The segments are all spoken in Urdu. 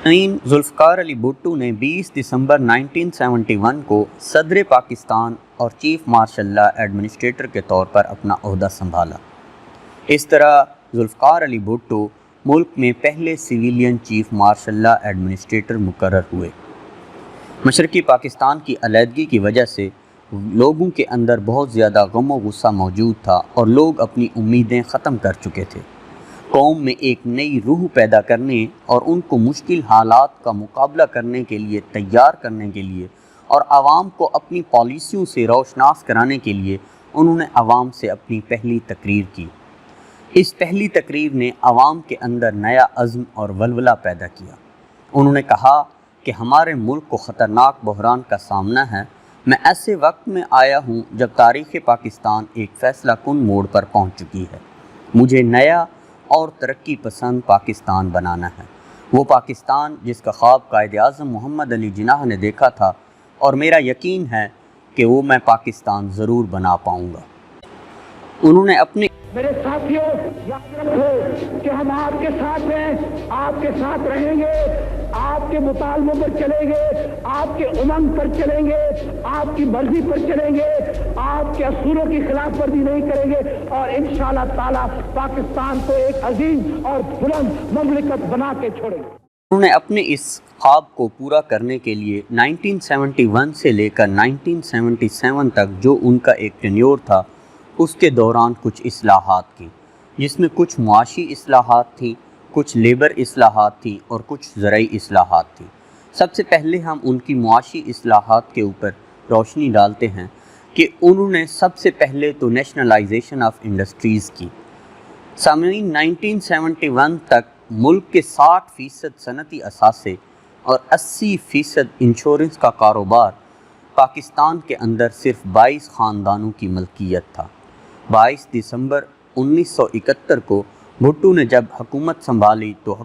ذوالفقار علی بھٹو نے 20 دسمبر 1971 کو صدر پاکستان اور چیف مارشل لا ایڈمنسٹریٹر کے طور پر اپنا عہدہ سنبھالا۔ اس طرح ذوالفقار علی بھٹو ملک میں پہلے civilian chief martial law administrator مقرر ہوئے۔ مشرقی پاکستان کی علیحدگی کی وجہ سے لوگوں کے اندر بہت زیادہ غم و غصہ موجود تھا اور لوگ اپنی امیدیں ختم کر چکے تھے۔ قوم میں ایک نئی روح پیدا کرنے اور ان کو مشکل حالات کا مقابلہ کرنے کے لیے تیار کرنے کے لیے اور عوام کو اپنی پالیسیوں سے روشناس کرانے کے لیے انہوں نے عوام سے اپنی پہلی تقریر کی۔ اس پہلی تقریر نے عوام کے اندر نیا عزم اور ولولہ پیدا کیا۔ انہوں نے کہا کہ ہمارے ملک کو خطرناک بحران کا سامنا ہے۔ میں ایسے وقت میں آیا ہوں جب تاریخ پاکستان ایک فیصلہ کن موڑ پر پہنچ چکی ہے۔ مجھے نیا اور ترقی پسند پاکستان بنانا ہے، وہ پاکستان جس کا خواب قائد اعظم محمد علی جناح نے دیکھا تھا، اور میرا یقین ہے کہ وہ میں پاکستان ضرور بنا پاؤں گا۔ انہوں نے اپنے میرے ساتھیوں، یاد رکھو کہ ہم آپ کے ساتھ ہیں، آپ کے ساتھ رہیں گے، آپ کے مطالبوں پر چلیں گے، آپ کے امنگ پر چلیں گے، آپ کی مرضی پر چلیں گے، آپ کے اصولوں کی خلاف ورزی نہیں کریں گے، اور انشاءاللہ تعالی پاکستان کو ایک عظیم اور بلند مملکت بنا کے چھوڑیں گے۔ انہوں نے اپنے اس خواب کو پورا کرنے کے لیے 1971 سے لے کر 1977 تک جو ان کا ایک ٹینیور تھا، اس کے دوران کچھ اصلاحات کی، جس میں کچھ معاشی اصلاحات تھیں، کچھ لیبر اصلاحات تھیں اور کچھ زرعی اصلاحات تھیں۔ سب سے پہلے ہم ان کی معاشی اصلاحات کے اوپر روشنی ڈالتے ہیں کہ انہوں نے سب سے پہلے تو نیشنلائزیشن آف انڈسٹریز کی۔ سامعین، 1971 تک ملک کے 60% صنعتی اثاثے اور 80% انشورنس کا کاروبار پاکستان کے اندر صرف 22 خاندانوں کی ملکیت تھا۔ 22 دسمبر 1971 کو بھٹو نے جب حکومت سنبھالی تو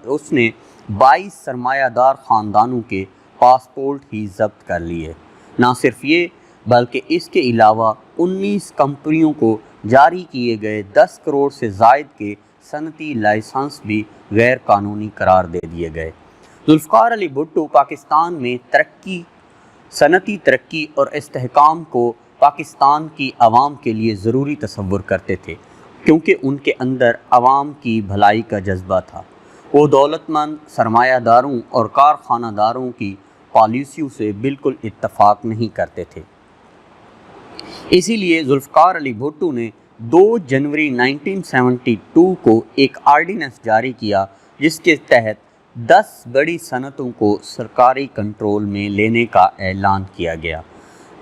اس نے 22 سرمایہ دار خاندانوں کے پاسپورٹ ہی ضبط کر لیے۔ نہ صرف یہ بلکہ اس کے علاوہ 19 کمپنیوں کو جاری کیے گئے 10 کروڑ سے زائد کے صنعتی لائسنس بھی غیر قانونی قرار دے دیے گئے۔ ذوالفقار علی بھٹو پاکستان میں صنعتی ترقی اور استحکام کو پاکستان کی عوام کے لیے ضروری تصور کرتے تھے، کیونکہ ان کے اندر عوام کی بھلائی کا جذبہ تھا۔ وہ دولت مند سرمایہ داروں اور کارخانہ داروں کی پالیسیوں سے بالکل اتفاق نہیں کرتے تھے۔ اسی لیے ذوالفقار علی بھٹو نے 2 جنوری 1972 کو ایک آرڈیننس جاری کیا، جس کے تحت 10 بڑی صنعتوں کو سرکاری کنٹرول میں لینے کا اعلان کیا گیا۔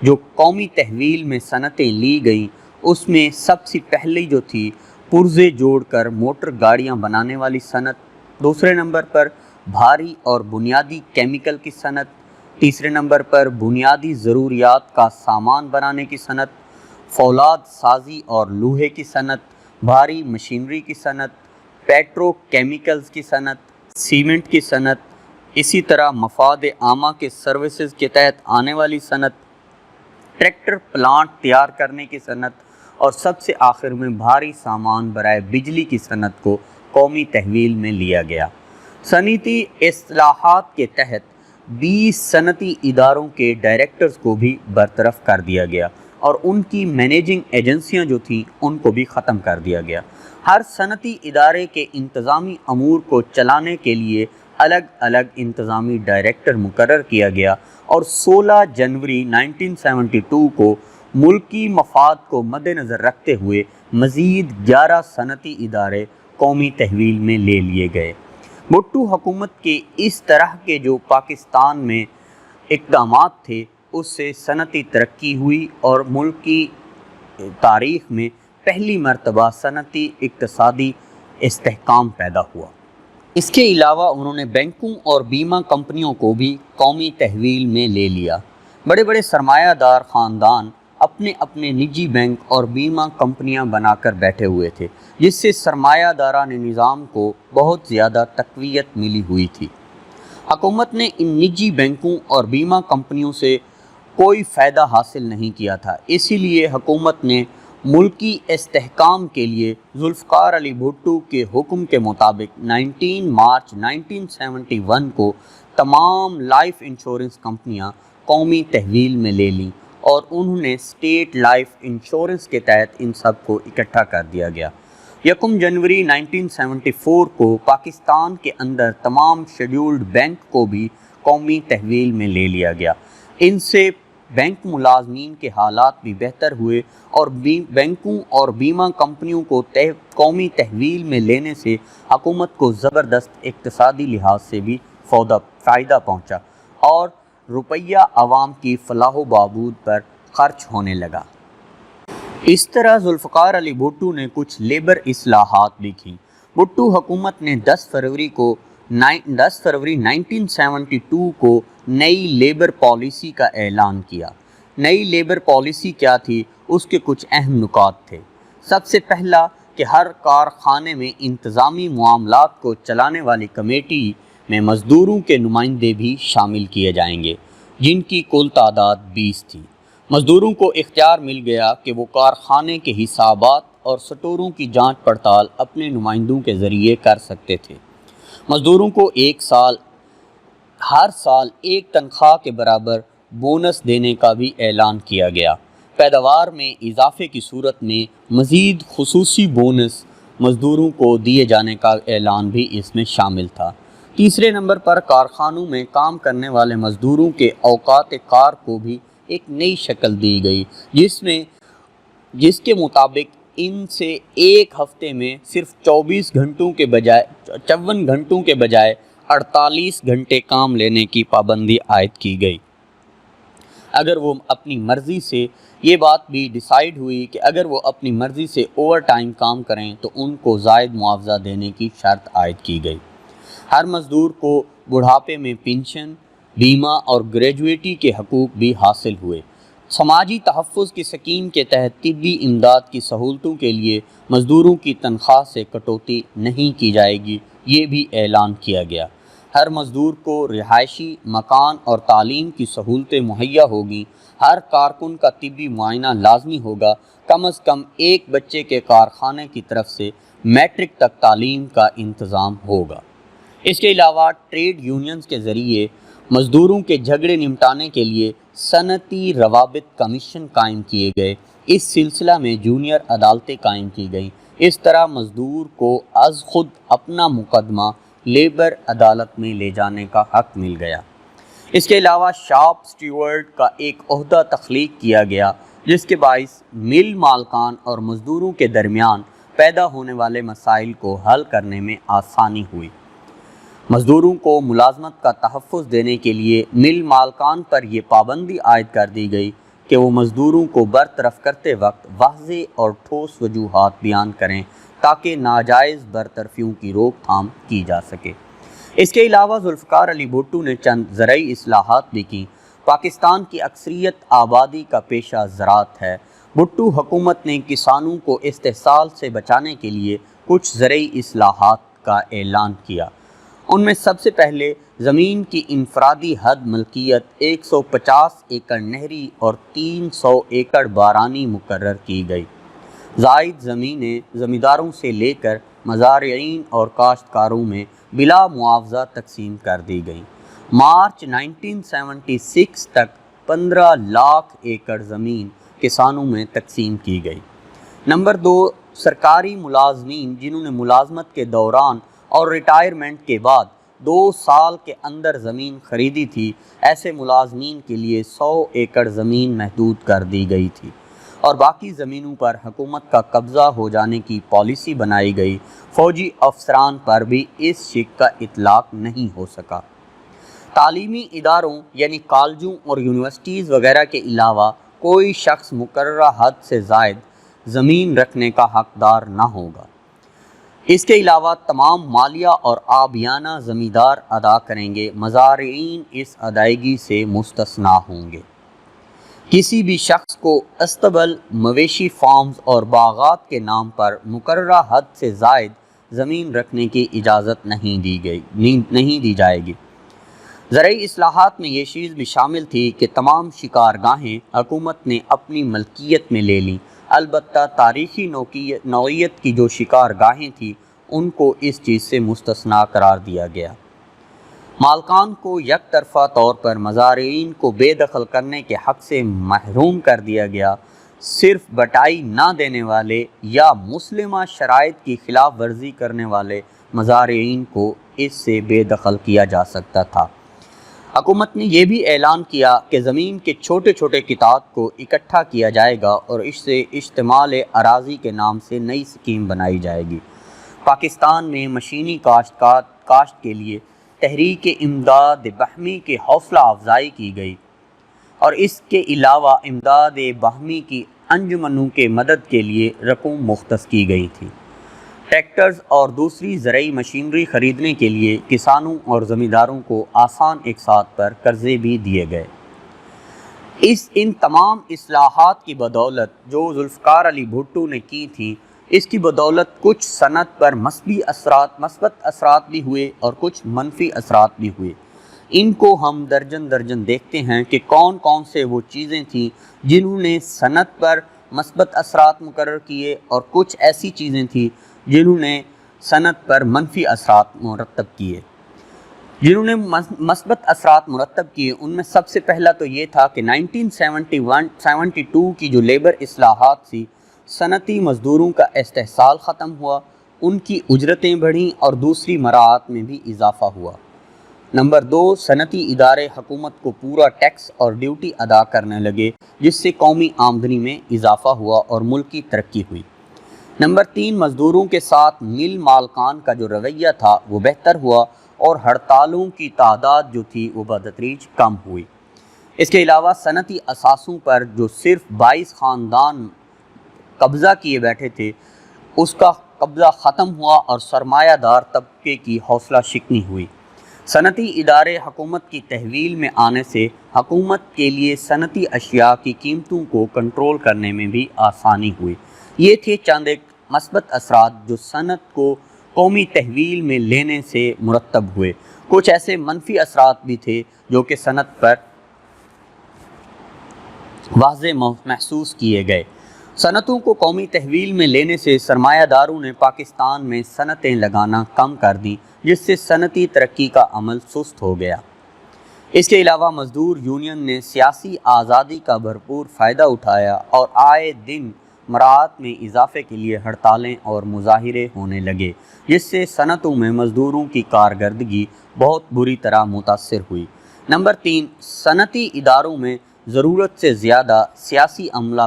جو قومی تحویل میں صنعتیں لی گئیں، اس میں سب سے پہلی جو تھی پرزے جوڑ کر موٹر گاڑیاں بنانے والی صنعت، دوسرے نمبر پر بھاری اور بنیادی کیمیکل کی صنعت، تیسرے نمبر پر بنیادی ضروریات کا سامان بنانے کی صنعت، فولاد سازی اور لوہے کی صنعت، بھاری مشینری کی صنعت، پیٹرو کیمیکلز کی صنعت، سیمنٹ کی صنعت، اسی طرح مفاد عامہ کے سروسز کے تحت آنے والی صنعت، ٹریکٹر پلانٹ تیار کرنے کی صنعت، اور سب سے آخر میں بھاری سامان برائے بجلی کی صنعت کو قومی تحویل میں لیا گیا۔ صنعتی اصلاحات کے تحت 20 صنعتی اداروں کے ڈائریکٹرز کو بھی برطرف کر دیا گیا اور ان کی مینیجنگ ایجنسیاں جو تھیں ان کو بھی ختم کر دیا گیا۔ ہر صنعتی ادارے کے انتظامی امور کو چلانے کے لیے الگ الگ انتظامی ڈائریکٹر مقرر کیا گیا، اور 16 جنوری 1972 کو ملکی مفاد کو مد نظر رکھتے ہوئے مزید 11 صنعتی ادارے قومی تحویل میں لے لیے گئے۔ بھٹو حکومت کے اس طرح کے جو پاکستان میں اقدامات تھے، اس سے صنعتی ترقی ہوئی اور ملک کی تاریخ میں پہلی مرتبہ صنعتی اقتصادی استحکام پیدا ہوا۔ اس کے علاوہ انہوں نے بینکوں اور بیمہ کمپنیوں کو بھی قومی تحویل میں لے لیا۔ بڑے بڑے سرمایہ دار خاندان اپنے اپنے نجی بینک اور بیمہ کمپنیاں بنا کر بیٹھے ہوئے تھے، جس سے سرمایہ داران نظام کو بہت زیادہ تقویت ملی ہوئی تھی۔ حکومت نے ان نجی بینکوں اور بیمہ کمپنیوں سے کوئی فائدہ حاصل نہیں کیا تھا، اسی لیے حکومت نے ملکی استحکام کے لیے ذوالفقار علی بھٹو کے حکم کے مطابق 19 مارچ 1971 کو تمام لائف انشورنس کمپنیاں قومی تحویل میں لے لیں اور انہوں نے اسٹیٹ لائف انشورنس کے تحت ان سب کو اکٹھا کر دیا گیا۔ 1 جنوری 1974 کو پاکستان کے اندر تمام شیڈیولڈ بینک کو بھی قومی تحویل میں لے لیا گیا۔ ان سے بینک ملازمین کے حالات بھی بہتر ہوئے اور بینکوں اور بیمہ کمپنیوں کو قومی تحویل میں لینے سے حکومت کو زبردست اقتصادی لحاظ سے بھی فائدہ پہنچا اور روپیہ عوام کی فلاح و بہبود پر خرچ ہونے لگا۔ اس طرح ذوالفقار علی بھٹو نے کچھ لیبر اصلاحات بھی کی۔ بھٹو حکومت نے 10 فروری 1972 کو نئی لیبر پالیسی کا اعلان کیا۔ نئی لیبر پالیسی کیا تھی؟ اس کے کچھ اہم نکات تھے۔ سب سے پہلا کہ ہر کارخانے میں انتظامی معاملات کو چلانے والی کمیٹی میں مزدوروں کے نمائندے بھی شامل کیے جائیں گے، جن کی کل تعداد 20 تھی۔ مزدوروں کو اختیار مل گیا کہ وہ کارخانے کے حسابات اور سٹوروں کی جانچ پڑتال اپنے نمائندوں کے ذریعے کر سکتے تھے۔ مزدوروں کو ہر سال ایک تنخواہ کے برابر بونس دینے کا بھی اعلان کیا گیا۔ پیداوار میں اضافے کی صورت میں مزید خصوصی بونس مزدوروں کو دیے جانے کا اعلان بھی اس میں شامل تھا۔ تیسرے نمبر پر کارخانوں میں کام کرنے والے مزدوروں کے اوقات کار کو بھی ایک نئی شکل دی گئی، جس کے مطابق ان سے ایک ہفتے میں صرف 54 گھنٹوں کے بجائے 48 گھنٹے کام لینے کی پابندی عائد کی گئی۔ اگر وہ اپنی مرضی سے یہ بات بھی ڈیسائیڈ ہوئی کہ اگر وہ اپنی مرضی سے اوور ٹائم کام کریں تو ان کو زائد معاوضہ دینے کی شرط عائد کی گئی۔ ہر مزدور کو بڑھاپے میں پنشن، بیمہ اور گریجویٹی کے حقوق بھی حاصل ہوئے۔ سماجی تحفظ کی اسکیم کے تحت طبی امداد کی سہولتوں کے لیے مزدوروں کی تنخواہ سے کٹوتی نہیں کی جائے گی، یہ بھی اعلان کیا گیا۔ ہر مزدور کو رہائشی مکان اور تعلیم کی سہولتیں مہیا ہوگی۔ ہر کارکن کا طبی معائنہ لازمی ہوگا۔ کم از کم ایک بچے کے کارخانے کی طرف سے میٹرک تک تعلیم کا انتظام ہوگا۔ اس کے علاوہ ٹریڈ یونینز کے ذریعے مزدوروں کے جھگڑے نمٹانے کے لیے صنعتی روابط کمیشن قائم کیے گئے۔ اس سلسلہ میں جونیئر عدالتیں قائم کی گئیں۔ اس طرح مزدور کو از خود اپنا مقدمہ لیبر عدالت میں لے جانے کا حق مل گیا۔ اس کے علاوہ شاپ سٹیورڈ کا ایک عہدہ تخلیق کیا گیا، جس کے باعث مل مالکان اور مزدوروں کے درمیان پیدا ہونے والے مسائل کو حل کرنے میں آسانی ہوئی۔ مزدوروں کو ملازمت کا تحفظ دینے کے لیے مل مالکان پر یہ پابندی عائد کر دی گئی کہ وہ مزدوروں کو برطرف کرتے وقت واضح اور ٹھوس وجوہات بیان کریں تاکہ ناجائز برطرفیوں کی روک تھام کی جا سکے۔ اس کے علاوہ ذوالفقار علی بھٹو نے چند زرعی اصلاحات بھی کی۔ پاکستان کی اکثریت آبادی کا پیشہ زراعت ہے۔ بھٹو حکومت نے کسانوں کو استحصال سے بچانے کے لیے کچھ زرعی اصلاحات کا اعلان کیا۔ ان میں سب سے پہلے زمین کی انفرادی حد ملکیت 150 ایکڑ نہری اور 300 ایکڑ بارانی مقرر کی گئی۔ زائد زمینیں زمینداروں سے لے کر مزارعین اور کاشتکاروں میں بلا معاوضہ تقسیم کر دی گئیں۔ مارچ 1976 تک 15 لاکھ ایکڑ زمین کسانوں میں تقسیم کی گئی۔ نمبر 2، سرکاری ملازمین جنہوں نے ملازمت کے دوران اور ریٹائرمنٹ کے بعد 2 سال کے اندر زمین خریدی تھی، ایسے ملازمین کے لیے 100 ایکڑ زمین محدود کر دی گئی تھی اور باقی زمینوں پر حکومت کا قبضہ ہو جانے کی پالیسی بنائی گئی۔ فوجی افسران پر بھی اس شک کا اطلاق نہیں ہو سکا۔ تعلیمی اداروں یعنی کالجوں اور یونیورسٹیز وغیرہ کے علاوہ کوئی شخص مقررہ حد سے زائد زمین رکھنے کا حقدار نہ ہوگا۔ اس کے علاوہ تمام مالیہ اور آبیانہ زمیندار ادا کریں گے، مزارعین اس ادائیگی سے مستثنیٰ ہوں گے۔ کسی بھی شخص کو استبل، مویشی فارمز اور باغات کے نام پر مقررہ حد سے زائد زمین رکھنے کی اجازت نہیں دی جائے گی۔ زرعی اصلاحات میں یہ چیز بھی شامل تھی کہ تمام شکارگاہیں حکومت نے اپنی ملکیت میں لے لیں۔ البتہ تاریخی نوعیت کی جو شکار گاہیں تھیں ان کو اس چیز سے مستثنیٰ قرار دیا گیا۔ مالکان کو یک طرفہ طور پر مزارعین کو بے دخل کرنے کے حق سے محروم کر دیا گیا۔ صرف بٹائی نہ دینے والے یا مسلمہ شرائط کی خلاف ورزی کرنے والے مزارعین کو اس سے بے دخل کیا جا سکتا تھا۔ حکومت نے یہ بھی اعلان کیا کہ زمین کے چھوٹے چھوٹے قطعات کو اکٹھا کیا جائے گا اور اس سے اشتمال اراضی کے نام سے نئی سکیم بنائی جائے گی۔ پاکستان میں مشینی کاشت کے لیے تحریک امداد باہمی کی حوصلہ افزائی کی گئی اور اس کے علاوہ امداد باہمی کی انجمنوں کے مدد کے لیے رقوم مختص کی گئی تھی۔ ٹریکٹرز اور دوسری زرعی مشینری خریدنے کے لیے کسانوں اور زمینداروں کو آسان اقساط پر قرضے بھی دیے گئے۔ ان تمام اصلاحات کی بدولت جو ذوالفقار علی بھٹو نے کی تھیں، اس کی بدولت کچھ صنعت پر مثبت اثرات بھی ہوئے اور کچھ منفی اثرات بھی ہوئے۔ ان کو ہم درجن درجن دیکھتے ہیں کہ کون کون سے وہ چیزیں تھیں جنہوں نے صنعت پر مثبت اثرات مقرر کیے اور کچھ ایسی چیزیں تھیں جنہوں نے صنعت پر منفی اثرات مرتب کیے۔ جنہوں نے مثبت اثرات مرتب کیے ان میں سب سے پہلا تو یہ تھا کہ 1972 کی جو لیبر اصلاحات تھی، صنعتی مزدوروں کا استحصال ختم ہوا، ان کی اجرتیں بڑھیں اور دوسری مراعات میں بھی اضافہ ہوا۔ نمبر 2، صنعتی ادارے حکومت کو پورا ٹیکس اور ڈیوٹی ادا کرنے لگے، جس سے قومی آمدنی میں اضافہ ہوا اور ملک کی ترقی ہوئی۔ نمبر 3، مزدوروں کے ساتھ مل مالکان کا جو رویہ تھا وہ بہتر ہوا اور ہڑتالوں کی تعداد جو تھی وہ بتدریج کم ہوئی۔ اس کے علاوہ صنعتی اثاثوں پر جو صرف 22 خاندان قبضہ کیے بیٹھے تھے، اس کا قبضہ ختم ہوا اور سرمایہ دار طبقے کی حوصلہ شکنی ہوئی۔ صنعتی ادارے حکومت کی تحویل میں آنے سے حکومت کے لیے صنعتی اشیاء کی قیمتوں کو کنٹرول کرنے میں بھی آسانی ہوئی۔ یہ تھے چند ایک مثبت اثرات جو صنعت کو قومی تحویل میں لینے سے مرتب ہوئے۔ کچھ ایسے منفی اثرات بھی تھے جو کہ صنعت پر واضح محسوس کیے گئے۔ صنعتوں کو قومی تحویل میں لینے سے سرمایہ داروں نے پاکستان میں صنعتیں لگانا کم کر دیں، جس سے صنعتی ترقی کا عمل سست ہو گیا۔ اس کے علاوہ مزدور یونین نے سیاسی آزادی کا بھرپور فائدہ اٹھایا اور آئے دن مراعات میں اضافے کے لیے ہڑتالیں اور مظاہرے ہونے لگے، جس سے صنعتوں میں مزدوروں کی کارکردگی بہت بری طرح متاثر ہوئی۔ نمبر 3، صنعتی اداروں میں ضرورت سے زیادہ سیاسی عملہ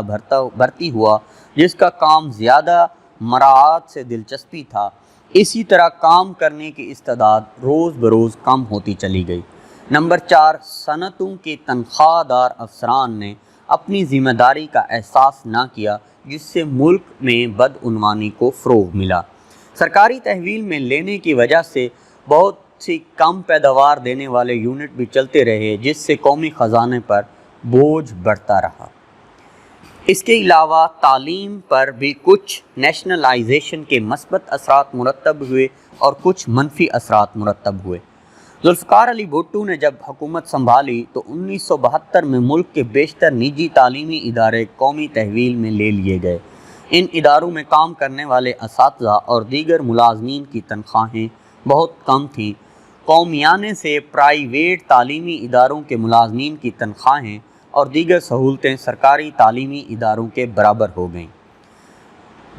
بھرتی ہوا، جس کا کام زیادہ مراعات سے دلچسپی تھا۔ اسی طرح کام کرنے کی استعداد روز بروز کم ہوتی چلی گئی۔ نمبر 4، صنعتوں کے تنخواہ دار افسران نے اپنی ذمہ داری کا احساس نہ کیا، جس سے ملک میں بدعنوانی کو فروغ ملا۔ سرکاری تحویل میں لینے کی وجہ سے بہت سی کم پیداوار دینے والے یونٹ بھی چلتے رہے، جس سے قومی خزانے پر بوجھ بڑھتا رہا۔ اس کے علاوہ تعلیم پر بھی کچھ نیشنلائزیشن کے مثبت اثرات مرتب ہوئے اور کچھ منفی اثرات مرتب ہوئے۔ ذوالفقار علی بھٹو نے جب حکومت سنبھالی تو 1972 میں ملک کے بیشتر نجی تعلیمی ادارے قومی تحویل میں لے لیے گئے۔ ان اداروں میں کام کرنے والے اساتذہ اور دیگر ملازمین کی تنخواہیں بہت کم تھیں۔ قومیانے سے پرائیویٹ تعلیمی اداروں کے ملازمین کی تنخواہیں اور دیگر سہولتیں سرکاری تعلیمی اداروں کے برابر ہو گئیں۔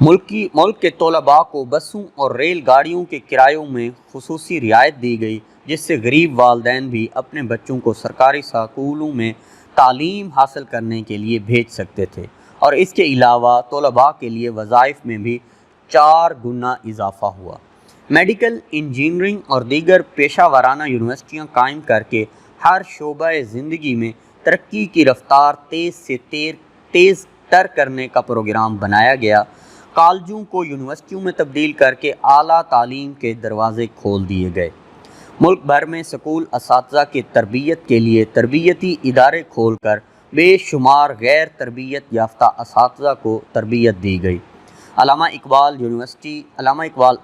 ملک کے طلباء کو بسوں اور ریل گاڑیوں کے کرایوں میں خصوصی رعایت دی گئی، جس سے غریب والدین بھی اپنے بچوں کو سرکاری اسکولوں میں تعلیم حاصل کرنے کے لیے بھیج سکتے تھے، اور اس کے علاوہ طلباء کے لیے وظائف میں بھی 4 گنا اضافہ ہوا۔ میڈیکل، انجینئرنگ اور دیگر پیشہ ورانہ یونیورسٹیاں قائم کر کے ہر شعبہ زندگی میں ترقی کی رفتار تیز تر کرنے کا پروگرام بنایا گیا۔ کالجوں کو یونیورسٹیوں میں تبدیل کر کے اعلیٰ تعلیم کے دروازے کھول دیے گئے۔ ملک بھر میں اسکول اساتذہ کی تربیت کے لیے تربیتی ادارے کھول کر بے شمار غیر تربیت یافتہ اساتذہ کو تربیت دی گئی۔ علامہ اقبال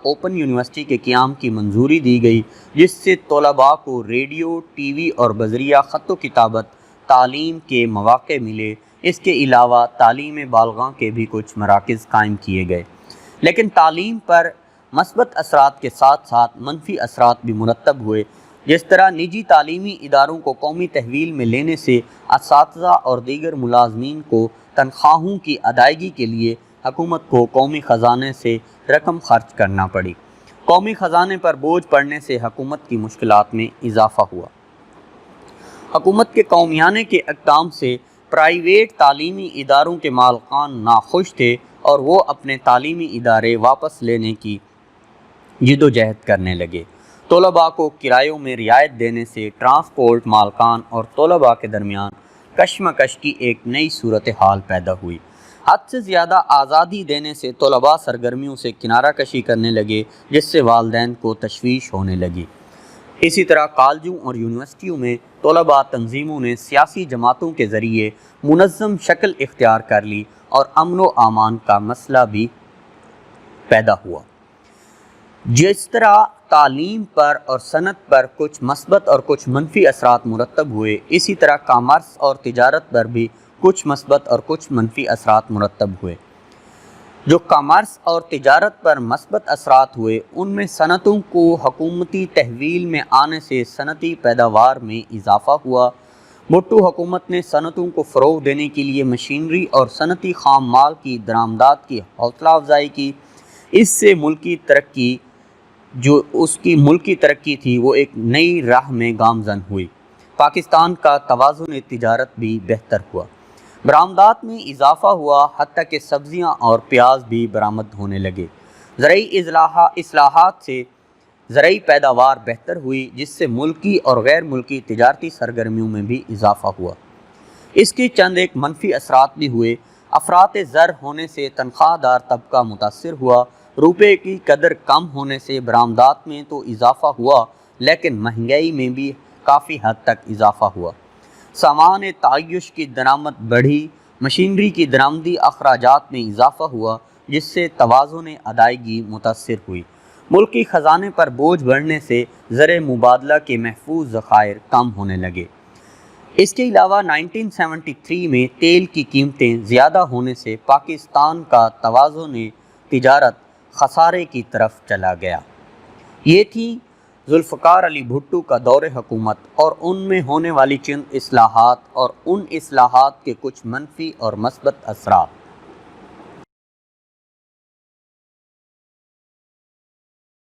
اوپن یونیورسٹی کے قیام کی منظوری دی گئی، جس سے طلباء کو ریڈیو، ٹی وی اور بذریعہ خط و کتابت تعلیم کے مواقع ملے۔ اس کے علاوہ تعلیم بالغاں کے بھی کچھ مراکز قائم کیے گئے، لیکن تعلیم پر مثبت اثرات کے ساتھ ساتھ منفی اثرات بھی مرتب ہوئے، جس طرح نجی تعلیمی اداروں کو قومی تحویل میں لینے سے اساتذہ اور دیگر ملازمین کو تنخواہوں کی ادائیگی کے لیے حکومت کو قومی خزانے سے رقم خرچ کرنا پڑی۔ قومی خزانے پر بوجھ پڑنے سے حکومت کی مشکلات میں اضافہ ہوا۔ حکومت کے قومیانے کے اقدام سے پرائیویٹ تعلیمی اداروں کے مالکان ناخوش تھے اور وہ اپنے تعلیمی ادارے واپس لینے کی جدوجہد کرنے لگے۔ طلباء کو کرایوں میں رعایت دینے سے ٹرانسپورٹ مالکان اور طلباء کے درمیان کشمکش کی ایک نئی صورتحال پیدا ہوئی۔ حد سے زیادہ آزادی دینے سے طلباء سرگرمیوں سے کنارہ کشی کرنے لگے، جس سے والدین کو تشویش ہونے لگی۔ اسی طرح کالجوں اور یونیورسٹیوں میں طلباء تنظیموں نے سیاسی جماعتوں کے ذریعے منظم شکل اختیار کر لی اور امن و امان کا مسئلہ بھی پیدا ہوا۔ جس طرح تعلیم پر اور صنعت پر کچھ مثبت اور کچھ منفی اثرات مرتب ہوئے، اسی طرح کامرس اور تجارت پر بھی کچھ مثبت اور کچھ منفی اثرات مرتب ہوئے۔ جو کامرس اور تجارت پر مثبت اثرات ہوئے، ان میں صنعتوں کو حکومتی تحویل میں آنے سے صنعتی پیداوار میں اضافہ ہوا۔ بھٹو حکومت نے صنعتوں کو فروغ دینے کے لیے مشینری اور صنعتی خام مال کی درآمدات کی حوصلہ افزائی کی۔ اس سے ملکی ترقی تھی وہ ایک نئی راہ میں گامزن ہوئی۔ پاکستان کا توازن تجارت بھی بہتر ہوا، برآمدات میں اضافہ ہوا، حتیٰ کہ سبزیاں اور پیاز بھی برآمد ہونے لگے۔ زرعی اصلاحات سے زرعی پیداوار بہتر ہوئی، جس سے ملکی اور غیر ملکی تجارتی سرگرمیوں میں بھی اضافہ ہوا۔ اس کے چند ایک منفی اثرات بھی ہوئے۔ افراط زر ہونے سے تنخواہ دار طبقہ متاثر ہوا۔ روپے کی قدر کم ہونے سے برآمدات میں تو اضافہ ہوا، لیکن مہنگائی میں بھی کافی حد تک اضافہ ہوا۔ سامان تعیش کی درآمد بڑھی، مشینری کی درآمدی اخراجات میں اضافہ ہوا، جس سے توازن ادائیگی متاثر ہوئی۔ ملکی خزانے پر بوجھ بڑھنے سے زر مبادلہ کے محفوظ ذخائر کم ہونے لگے۔ اس کے علاوہ 1973 میں تیل کی قیمتیں زیادہ ہونے سے پاکستان کا توازن تجارت خسارے کی طرف چلا گیا۔ یہ تھی ذوالفقار علی بھٹو کا دور حکومت اور ان میں ہونے والی چند اصلاحات اور ان اصلاحات کے کچھ منفی اور مثبت اثرات۔